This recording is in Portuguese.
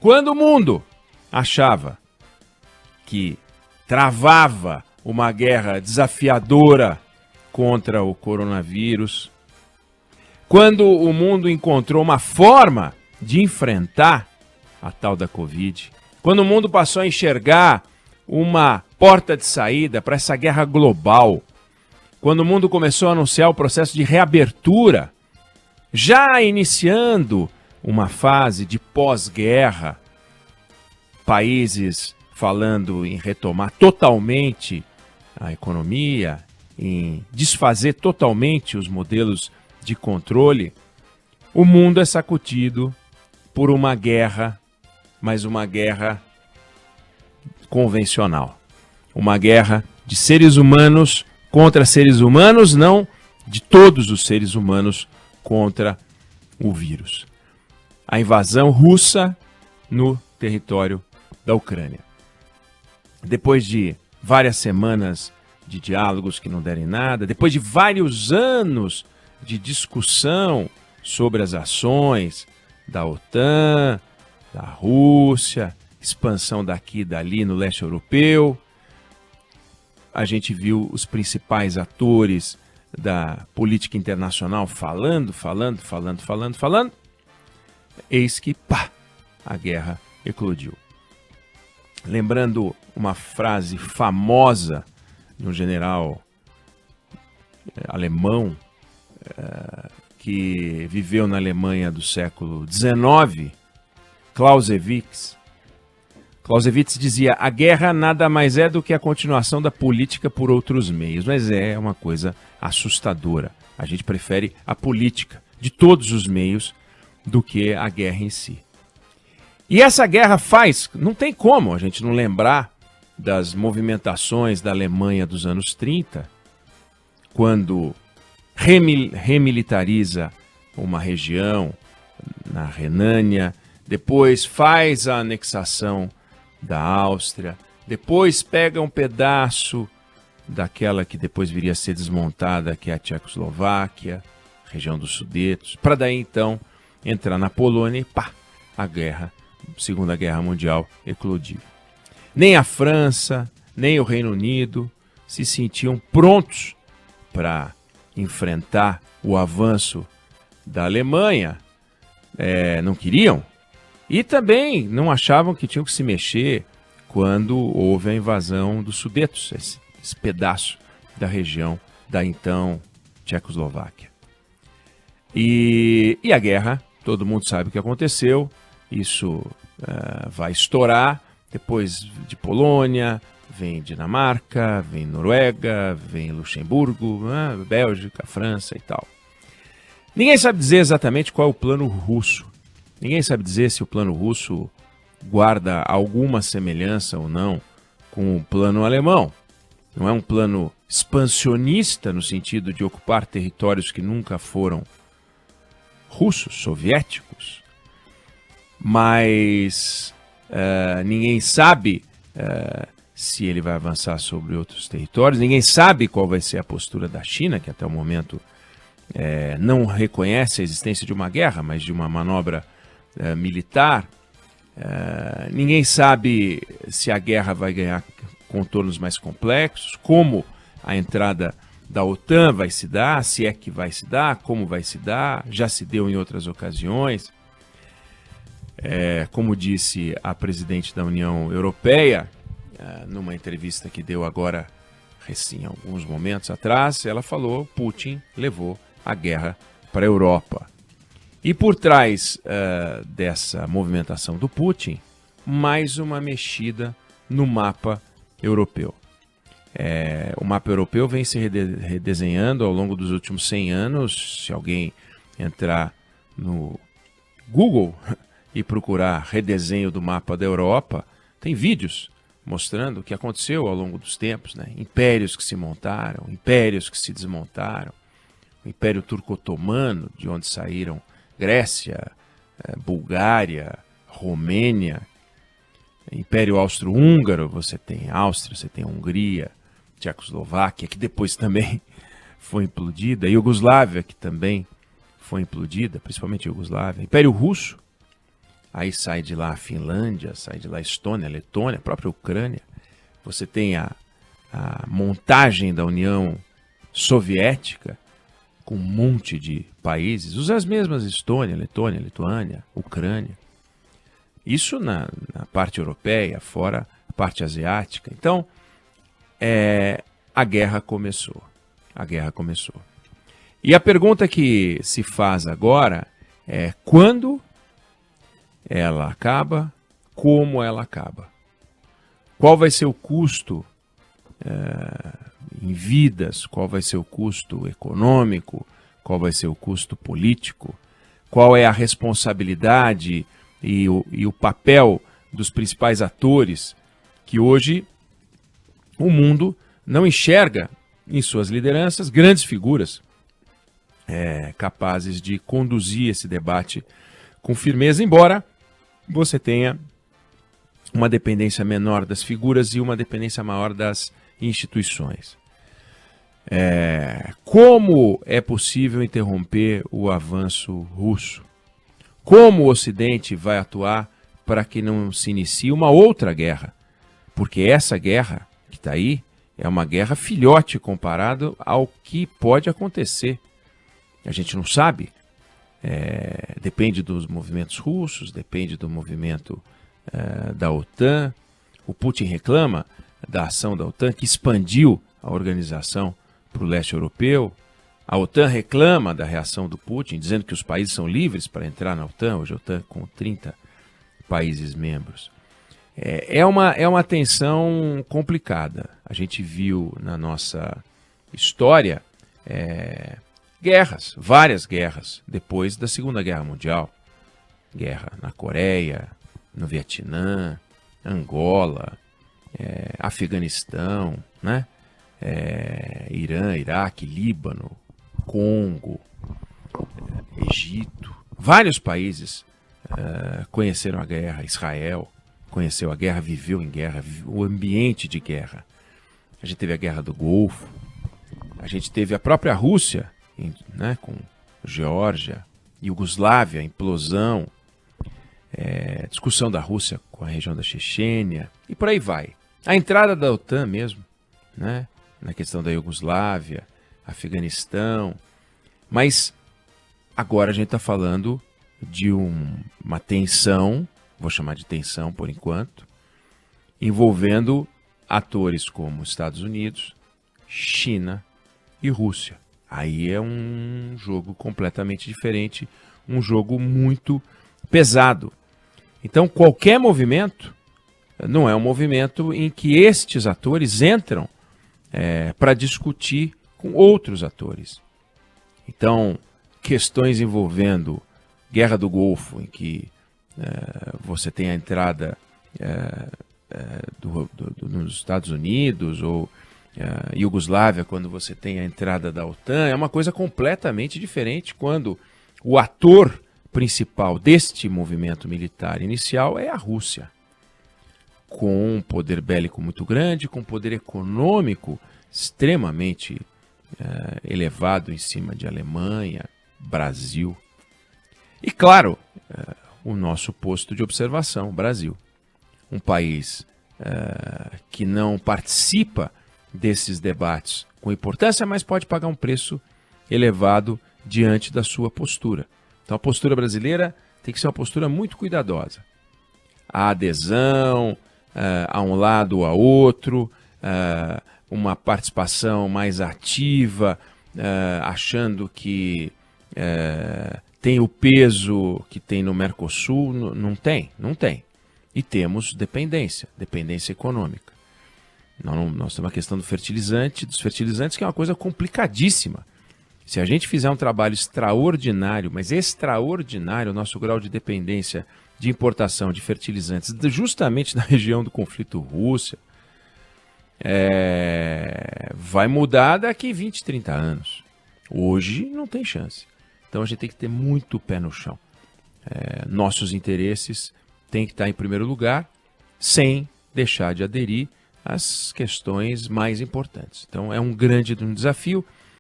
Quando o mundo achava que travava uma guerra desafiadora contra o coronavírus, quando o mundo encontrou uma forma de enfrentar a tal da Covid, quando o mundo passou a enxergar uma porta de saída para essa guerra global, quando o mundo começou a anunciar o processo de reabertura, já iniciando uma fase de pós-guerra, países falando em retomar totalmente a economia, em desfazer totalmente os modelos de controle, o mundo é sacudido por uma guerra, mas uma guerra convencional. Uma guerra de seres humanos contra seres humanos, não de todos os seres humanos contra o vírus. A invasão russa no território da Ucrânia. Depois de várias semanas de diálogos que não deram em nada, depois de vários anos de discussão sobre as ações da OTAN, da Rússia, expansão daqui e dali no leste europeu, a gente viu os principais atores da política internacional falando, eis que, pá, a guerra eclodiu. Lembrando uma frase famosa de um general alemão que viveu na Alemanha do século XIX, Clausewitz. Clausewitz dizia: a guerra nada mais é do que a continuação da política por outros meios, mas é uma coisa assustadora. A gente prefere a política de todos os meios do que a guerra em si. E essa guerra não tem como a gente não lembrar das movimentações da Alemanha dos anos 30, quando remilitariza uma região na Renânia, depois faz a anexação da Áustria, depois pega um pedaço daquela que depois viria a ser desmontada, que é a Tchecoslováquia, região dos Sudetos, para daí então entrar na Polônia e pá, a Segunda Guerra Mundial eclodiu. Nem a França, nem o Reino Unido se sentiam prontos para enfrentar o avanço da Alemanha, não queriam, e também não achavam que tinham que se mexer quando houve a invasão dos Sudetos, esse pedaço da região da então Tchecoslováquia. E a guerra, todo mundo sabe o que aconteceu, isso vai estourar, depois de Polônia, vem Dinamarca, vem Noruega, vem Luxemburgo, Bélgica, França e tal. Ninguém sabe dizer exatamente qual é o plano russo. Ninguém sabe dizer se o plano russo guarda alguma semelhança ou não com o plano alemão. Não é um plano expansionista no sentido de ocupar territórios que nunca foram russos, soviéticos. Mas ninguém sabe se ele vai avançar sobre outros territórios. Ninguém sabe qual vai ser a postura da China, que até o momento não reconhece a existência de uma guerra, mas de uma manobra militar. Ninguém sabe se a guerra vai ganhar contornos mais complexos, como a entrada da OTAN vai se dar, se é que vai se dar, como vai se dar, já se deu em outras ocasiões. Como disse a presidente da União Europeia, numa entrevista que deu agora, alguns momentos atrás, ela falou: Putin levou a guerra para a Europa. E por trás dessa movimentação do Putin, mais uma mexida no mapa europeu. O mapa europeu vem se redesenhando ao longo dos últimos 100 anos. Se alguém entrar no Google e procurar redesenho do mapa da Europa, tem vídeos mostrando o que aconteceu ao longo dos tempos, né? Impérios que se montaram, impérios que se desmontaram. O Império Turco-Otomano, de onde saíram Grécia, Bulgária, Romênia. Império Austro-Húngaro, você tem Áustria, você tem Hungria, Tchecoslováquia, que depois também foi implodida. Iugoslávia, que também foi implodida, principalmente a Iugoslávia. Império Russo, aí sai de lá a Finlândia, sai de lá a Estônia, a Letônia, a própria Ucrânia. Você tem a montagem da União Soviética, com um monte de países, usam as mesmas: Estônia, Letônia, Lituânia, Ucrânia. Isso na parte europeia, fora a parte asiática. Então, a guerra começou. A guerra começou. E a pergunta que se faz agora é: quando ela acaba? Como ela acaba? Qual vai ser o custo em vidas? Qual vai ser o custo econômico? Qual vai ser o custo político? Qual é a responsabilidade e o papel dos principais atores que hoje o mundo não enxerga em suas lideranças grandes figuras capazes de conduzir esse debate com firmeza, embora você tenha uma dependência menor das figuras e uma dependência maior das instituições. Como é possível interromper o avanço russo? Como o Ocidente vai atuar para que não se inicie uma outra guerra? Porque essa guerra que está aí é uma guerra filhote comparado ao que pode acontecer. A gente não sabe. Depende dos movimentos russos, depende do movimento da OTAN. O Putin reclama da ação da OTAN, que expandiu a organização para o leste europeu. A OTAN reclama da reação do Putin, dizendo que os países são livres para entrar na OTAN. Hoje a OTAN com 30 países membros. É uma tensão complicada. A gente viu na nossa história guerras, várias guerras, depois da Segunda Guerra Mundial. Guerra na Coreia, no Vietnã, Angola, Afeganistão, né? Irã, Iraque, Líbano, Congo, Egito. Vários países conheceram a guerra. Israel conheceu a guerra, viveu em guerra, o ambiente de guerra. A gente teve a Guerra do Golfo, a gente teve a própria Rússia, né, com Geórgia, Iugoslávia, implosão, discussão da Rússia com a região da Chechênia, e por aí vai. A entrada da OTAN mesmo, né, na questão da Iugoslávia, Afeganistão. Mas agora a gente está falando de uma tensão, vou chamar de tensão por enquanto, envolvendo atores como Estados Unidos, China e Rússia. Aí é um jogo completamente diferente, um jogo muito pesado. Então qualquer movimento não é um movimento em que estes atores entram para discutir com outros atores. Então, questões envolvendo Guerra do Golfo, em que você tem a entrada nos Estados Unidos, ou Iugoslávia, quando você tem a entrada da OTAN, é uma coisa completamente diferente quando o ator principal deste movimento militar inicial é a Rússia, com um poder bélico muito grande, com um poder econômico extremamente elevado em cima de Alemanha, Brasil. E claro, o nosso posto de observação, Brasil. Um país que não participa desses debates com importância, mas pode pagar um preço elevado diante da sua postura. Então a postura brasileira tem que ser uma postura muito cuidadosa. A adesão a um lado ou a outro, uma participação mais ativa, achando que tem o peso que tem no Mercosul, não tem. E temos dependência econômica. Nós temos a questão dos fertilizantes, que é uma coisa complicadíssima. Se a gente fizer um trabalho extraordinário, mas extraordinário, o nosso grau de dependência de importação de fertilizantes, justamente na região do conflito Rússia, vai mudar daqui 20, 30 anos. Hoje não tem chance. Então a gente tem que ter muito pé no chão. Nossos interesses têm que estar em primeiro lugar, sem deixar de aderir às questões mais importantes. Então é um grande desafio.